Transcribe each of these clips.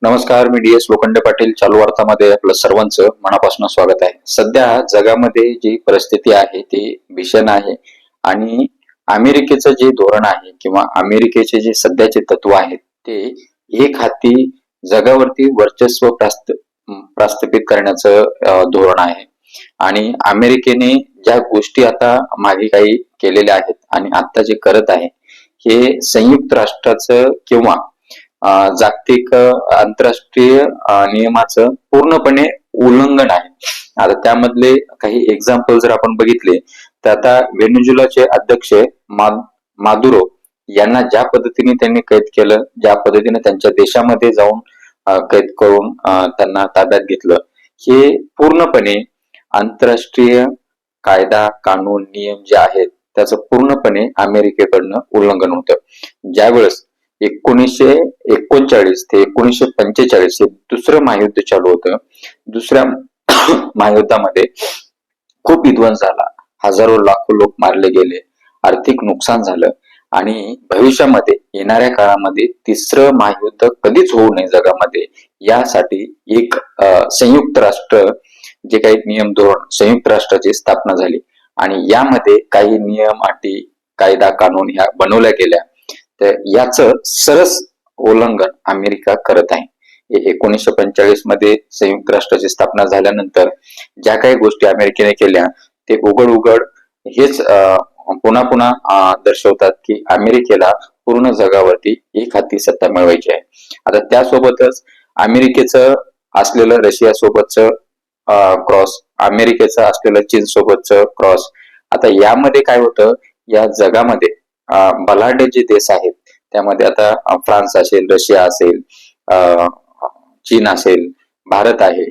नमस्कार, मी DS लोखंडे पाटील. चालू वार्तामध्ये आपलं सर्वांचं मनापासून स्वागत आहे. सध्या जगामध्ये जी परिस्थिती आहे ती भीषण आहे आणि अमेरिकेचं जे धोरण आहे किंवा अमेरिकेचे जे सध्याचे तत्व आहेत ते एक हाती जगावरती वर्चस्व प्रस्थापित करण्याचं धोरण आहे. आणि अमेरिकेने ज्या गोष्टी आता मागे काही केलेल्या आहेत आणि आता जे करत आहे हे संयुक्त राष्ट्राचं किंवा जागतिक आंतरराष्ट्रीय नियमाचं पूर्णपणे उल्लंघन आहे. आता त्यामधले काही एक्झाम्पल जर आपण बघितले तर आता व्हेनेझुएलाचे अध्यक्ष मादुरो यांना ज्या पद्धतीने त्यांनी कैद केलं, ज्या पद्धतीने त्यांच्या देशामध्ये जाऊन कैद करून त्यांना ताब्यात घेतलं, हे पूर्णपणे आंतरराष्ट्रीय कायदा, कानून, नियम जे आहेत त्याचं पूर्णपणे अमेरिकेकडनं उल्लंघन होतं. ज्यावेळेस 1939 ते 1945 हे दुसरं महायुद्ध चालू होतं. दुसऱ्या महायुद्धामध्ये खूप विध्वंस झाला, हजारो लाखो लोक मारले गेले, आर्थिक नुकसान झालं आणि भविष्यामध्ये येणाऱ्या काळामध्ये तिसरं महायुद्ध कधीच होऊ नये जगामध्ये यासाठी एक संयुक्त राष्ट्र जे काही नियम धोरण संयुक्त राष्ट्राची स्थापना झाली आणि यामध्ये काही नियम, अटी, कायदा, कानून ह्या बनवल्या गेल्या. तर याचं सरस उल्लंघन अमेरिका करत आहे. 1945 मध्ये संयुक्त राष्ट्राची स्थापना झाल्यानंतर ज्या काही गोष्टी अमेरिकेने केल्या ते उघड हेच पुन्हा पुन्हा दर्शवतात की अमेरिकेला पूर्ण जगावरती एक हाती सत्ता मिळवायची आहे. आता त्यासोबतच अमेरिकेचं असलेलं रशिया सोबतचं क्रॉस, अमेरिकेचं असलेलं चीन सोबतचं क्रॉस. आता यामध्ये काय होतं, या जगामध्ये बलाढ्य जे देश आहेत त्यामध्ये आता फ्रान्स असेल, रशिया असेल, चीन असेल, भारत आहे,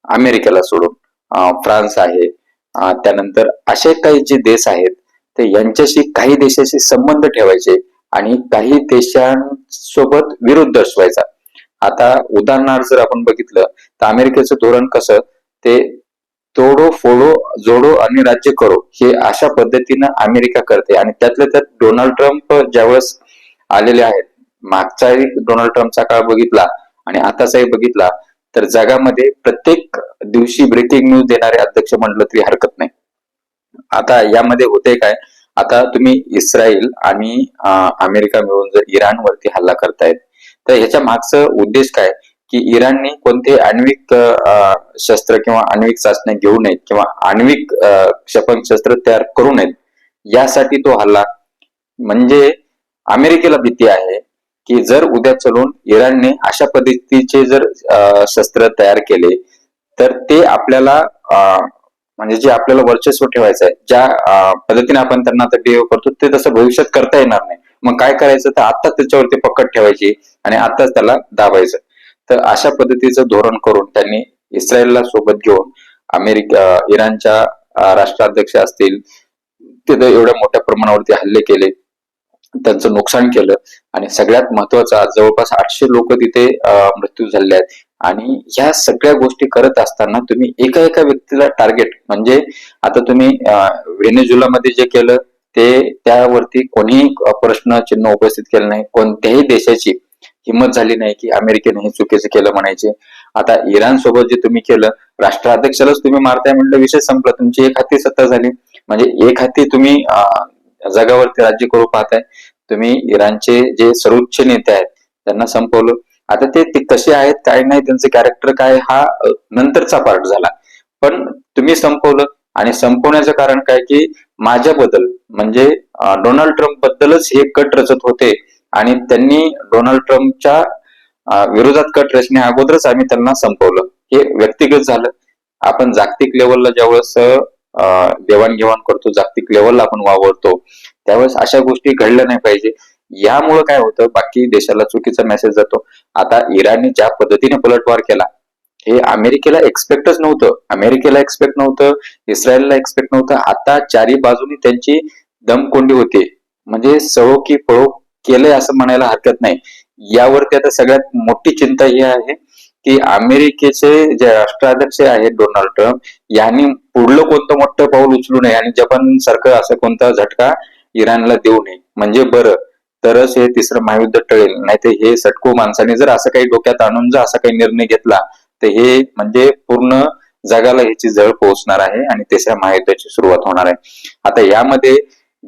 अमेरिकेला सोडून फ्रान्स आहे, त्यानंतर असे काही जे देश आहेत तर यांच्याशी काही देशाशी संबंध ठेवायचे आणि काही देशांसोबत विरोध दर्शवायचा. आता उदाहरणार्थ जर आपण बघितलं तर अमेरिकेचं धोरण कसं, ते तोडो फोडो जोडो आणि राज्य करो हे अशा पद्धतीनं अमेरिका करते. आणि त्यातल्या त्यात डोनाल्ड ट्रम्प ज्यावेळेस आलेले आहेत, मागचाही डोनाल्ड ट्रम्पचा काळ बघितला आणि आताचाही बघितला तर जगामध्ये प्रत्येक दिवशी ब्रेकिंग न्यूज देणारे अध्यक्ष म्हटलं तरी हरकत नाही. आता यामध्ये होते काय, आता तुम्ही इस्रायल आणि अमेरिका मिळून जर इराणवरती हल्ला करतायत तर ह्याच्या मागचं उद्देश काय की इराणने कोणते आण्विक शस्त्र किंवा आण्विक चाचण्या घेऊ नयेत किंवा आण्विक क्षेपणास्त्र तयार करू नयेत यासाठी तो हल्ला. म्हणजे अमेरिकेला भीती आहे की जर उद्या चलून इराणने अशा पद्धतीचे जर शस्त्र तयार केले तर ते आपल्याला म्हणजे जे आपल्याला वर्चस्व ठेवायचं आहे, ज्या पद्धतीने आपण त्यांना आता बिहेव करतो ते तसं भविष्यात करता येणार नाही. मग काय करायचं तर आताच त्याच्यावरती पकड ठेवायची आणि आताच त्याला दाबायचं. तर अशा पद्धतीचं धोरण करून त्यांनी इस्रायलला सोबत घेऊन इराणच्या राष्ट्राध्यक्ष असतील तिथे एवढ्या मोठ्या प्रमाणावरती हल्ले केले, त्यांचं नुकसान केलं आणि सगळ्यात महत्वाचं जवळपास 800 लोक तिथे मृत्यू झाले आहेत. आणि ह्या सगळ्या गोष्टी करत असताना तुम्ही एका व्यक्तीला टार्गेट, म्हणजे आता तुम्ही व्हेनेझुएलामध्ये जे केलं ते त्यावरती कोणीही प्रश्न चिन्ह उपस्थित केलं नाही. कोणत्याही देशाची हिंमत झाली नाही की अमेरिकेने हे चुकीचं केलं म्हणायचे. आता इराण सोबत जे तुम्ही केलं, राष्ट्राध्यक्षालाच तुम्ही मारताय म्हणलं विषय संपला, तुमची एक हाती सत्ता झाली. म्हणजे एक हाती तुम्ही जगावरती राज्य करू पाहताय. तुम्ही इराणचे जे सर्वोच्च नेते आहेत त्यांना संपवलं. आता ते कसे आहेत काय नाही, त्यांचं कॅरेक्टर काय हा नंतरचा पार्ट झाला, पण तुम्ही संपवलं. आणि संपवण्याचं कारण काय की माझ्याबद्दल म्हणजे डोनाल्ड ट्रम्प बद्दलच हे कट रचत होते आणि त्यांनी डोनाल्ड ट्रम्पच्या विरोधात कट रचण्या अगोदरच आम्ही त्यांना संपवलं. हे व्यक्तिगत झालं. आपण जागतिक लेवलला ज्यावेळेस देवाणघेवाण करतो, जागतिक लेवलला आपण वावरतो, त्यावेळेस अशा गोष्टी घडल्या नाही पाहिजे. यामुळे काय होतं, बाकी देशाला चुकीचा मेसेज जातो. आता इराणने ज्या पद्धतीने पलटवार केला हे अमेरिकेला एक्सपेक्टच नव्हतं. अमेरिकेला एक्सपेक्ट नव्हतं, इस्रायलला एक्सपेक्ट नव्हतं. आता चारी बाजूनी त्यांची दमकोंडी होते, म्हणजे सळो की पळो केलंय असं म्हणायला हरकत नाही. यावरती आता सगळ्यात मोठी चिंता ही आहे की अमेरिकेचे जे राष्ट्राध्यक्ष आहेत डोनाल्ड ट्रम्प यांनी पुढलं कोणतं मोठं पाऊल उचलू नये आणि जपान सारखं असं कोणता झटका इराणला देऊ नये. म्हणजे बरं तरच हे तिसरं महायुद्ध टळेल. नाही तर हे सटकू माणसाने जर असं काही डोक्यात आणून जर असा काही निर्णय घेतला तर हे म्हणजे पूर्ण जगाला ह्याची झळ पोहोचणार आहे आणि तिसऱ्या महायुद्धाची सुरुवात होणार आहे. आता यामध्ये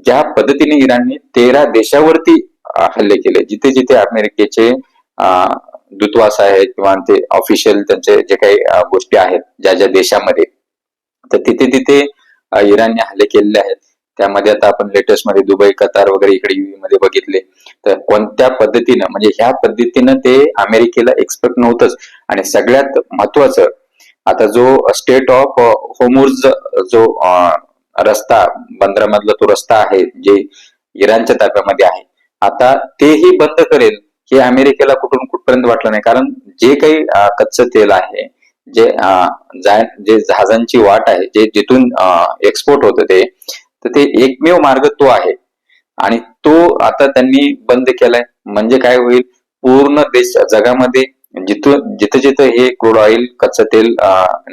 ज्या पद्धतीने इराणने 13 देशावरती हल्ले केले, जिथे जिथे अमेरिकेचे दूतावास आहेत किंवा ते ऑफिशियल त्यांचे जे काही गोष्टी आहेत ज्या ज्या देशामध्ये, तर तिथे तिथे इराणने हल्ले केलेले आहेत. त्यामध्ये आता आपण लेटेस्ट मध्ये दुबई, कतार वगैरे इकडे UAE मध्ये बघितले. तर कोणत्या पद्धतीनं म्हणजे ह्या पद्धतीनं ते अमेरिकेला एक्सपेक्ट नव्हतंच. आणि सगळ्यात महत्वाचं, आता जो स्टेट ऑफ होर्मुझ जो रस्ता, बंदरामधला तो रस्ता आहे जे इराणच्या ताब्यामध्ये आहे, आता तेही बंद करेल हे अमेरिकेला कुठून कुठपर्यंत वाटलं नाही. कारण जे काही कच्चं तेल आहे, जे जे जहाजांची वाट आहे, जे जिथून एक्सपोर्ट होतं तर ते एकमेव मार्ग तो आहे आणि तो आता त्यांनी बंद केलाय. म्हणजे काय होईल, पूर्ण देश जगामध्ये जिथं जिथं जिथं हे क्रूड ऑइल कच्चं तेल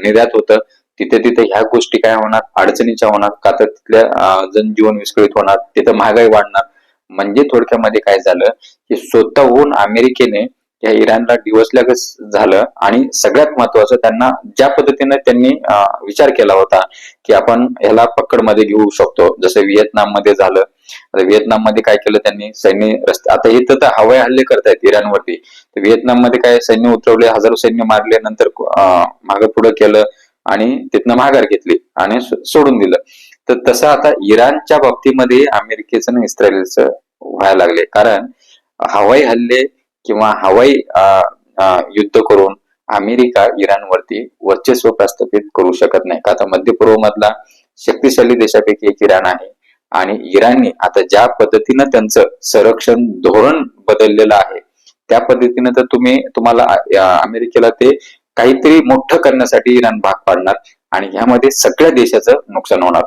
निर्यात होतं तिथे तिथे ह्या गोष्टी काय होणार, अडचणीच्या होणार. का तर तिथल्या जनजीवन विस्कळीत होणार, तिथं महागाई वाढणार. म्हणजे थोडक्यामध्ये काय झालं की स्वतःहून अमेरिकेने या इराणला डिवचल्यागत झालं. आणि सगळ्यात महत्वाचं, त्यांना ज्या पद्धतीने त्यांनी विचार केला होता की आपण ह्याला पकडमध्ये घेऊ शकतो, जसं व्हिएतनाममध्ये झालं. आता व्हिएतनाममध्ये काय केलं त्यांनी, सैन्य रस्ते, आता इथं तर हवाई हल्ले करतायत इराणवरती, तर व्हिएतनाममध्ये काय सैन्य उतरवले, हजारो सैन्य मारले, नंतर मागं पुढं केलं आणि तिथनं माघार घेतली आणि सोडून दिलं. तर तसं आता इराणच्या बाबतीमध्ये अमेरिकेचं आणि इस्रायलचं व्हायला लागले. कारण हवाई हल्ले किंवा हवाई युद्ध करून अमेरिका इराणवरती वर्चस्व प्रस्थापित करू शकत नाही. आता मध्य पूर्व मधला शक्तिशाली देशापैकी एक इराण आहे आणि इराणने आता ज्या पद्धतीनं त्यांचं संरक्षण धोरण बदललेलं आहे त्या पद्धतीनं तर तुम्हाला अमेरिकेला ते काहीतरी मोठं करण्यासाठी इराण भाग पाडणार आणि ह्यामध्ये सगळ्या देशाचं नुकसान होणार.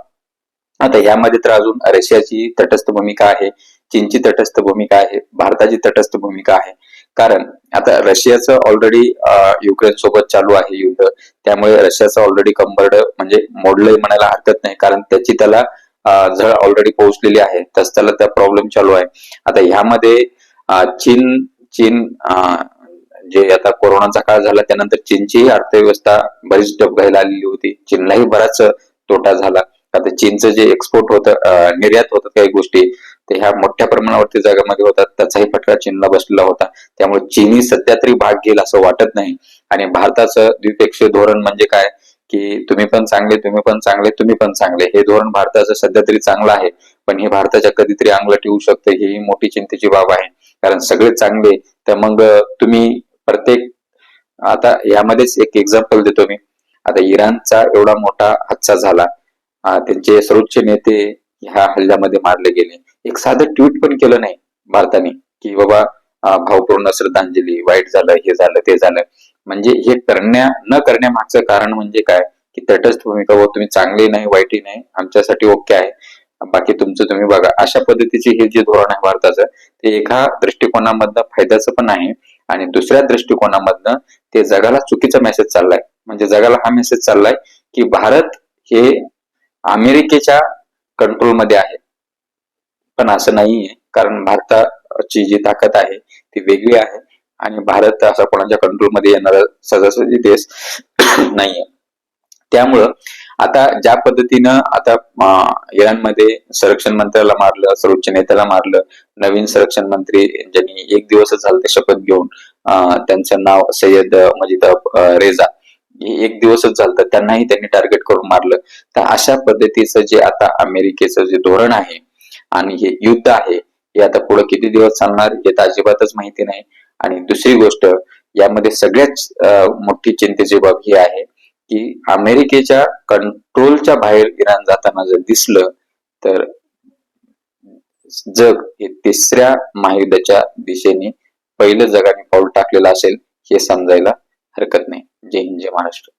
आता यामध्ये तर अजून रशियाची तटस्थ भूमिका आहे, चीनची तटस्थ भूमिका आहे, भारताची तटस्थ भूमिका आहे. कारण आता रशियाचं ऑलरेडी युक्रेन सोबत चालू आहे युद्ध, त्यामुळे रशियाचं ऑलरेडी कंबरड म्हणजे मोडलंय म्हणायला हरकत नाही. कारण त्याला झळ ऑलरेडी पोहोचलेली आहे, तस त्याला त्या प्रॉब्लेम चालू आहे. आता ह्यामध्ये चीन चीन जे आता कोरोनाचा काळ झाला त्यानंतर चीनची अर्थव्यवस्था बरीच डबघाईला आलेली होती. चीनलाही बराच तोटा झाला. आता चीनचं जे एक्सपोर्ट होतं, निर्यात होतं काही गोष्टी, ते ह्या मोठ्या प्रमाणावरती जगामध्ये होतात, त्याचाही फटका चीनला बसलेला होता. त्यामुळे चीनही सध्या तरी भाग घेईल असं वाटत नाही. आणि भारताचं द्विपक्षीय धोरण म्हणजे काय की तुम्ही पण चांगले, तुम्ही पण चांगले, तुम्ही पण चांगले, हे धोरण भारताचं सध्या तरी चांगलं आहे. पण हे भारताच्या कधीतरी अंगलट येऊ शकतं, ही मोठी चिंतेची बाब आहे. कारण सगळे चांगले तर मग तुम्ही प्रत्येक, आता यामध्येच एक एक्झाम्पल देतो मी. आता इराणचा एवढा मोठा हादसा झाला, त्यांचे सर्वोच्च नेते ह्या हल्ल्यामध्ये मारले गेले, एक साधं ट्विट पण केलं नाही भारताने की बाबा भावपूर्ण श्रद्धांजली, वाईट झालं, हे झालं, ते झालं. म्हणजे हे न करण्यामागचं कारण म्हणजे काय की तटस्थ भूमिका, व तुम्ही चांगली नाही वाईटही नाही, आमच्यासाठी ओके आहे, बाकी तुमचं तुम्ही बघा, अशा पद्धतीचे हे जे धोरण आहे भारताचं, ते एका दृष्टिकोनामधनं फायद्याचं पण आहे आणि दुसऱ्या दृष्टिकोनामधनं ते जगाला चुकीचा मेसेज चाललाय. म्हणजे जगाला हा मेसेज चाललाय की भारत हे अमेरिकेच्या कंट्रोलमध्ये आहे. पण असं नाहीये, कारण भारताची जी ताकद आहे ती वेगळी आहे आणि भारत असा कोणाच्या कंट्रोलमध्ये येणारा सहजासहजी देश नाहीये. त्यामुळं आता ज्या पद्धतीनं आता इराणमध्ये संरक्षण मंत्र्याला मारलं, सर्वोच्च नेत्याला मारलं, नवीन संरक्षण मंत्री ज्यांनी एक दिवसच झालं ते शपथ घेऊन, त्यांचं नाव सय्यद मजिद रेजा, एक दिवसच झालं त्यांनाही त्यांनी टार्गेट करून मारलं. तर अशा पद्धतीचं जे आता अमेरिकेचं जे धोरण आहे आणि हे युद्ध आहे, हे आता पुढे किती दिवस चालणार हे तर अजिबातच माहिती नाही. आणि दुसरी गोष्ट, यामध्ये सगळ्यात मोठी चिंतेची बाब ही आहे की अमेरिकेच्या कंट्रोलच्या बाहेर इराण जाताना जर दिसलं तर जग हे तिसऱ्या महायुद्धाच्या दिशेने पहिलं जगाने पाऊल टाकलेलं असेल हे समजायला हरकत नाही. जय हिंद, जय महाराष्ट्र.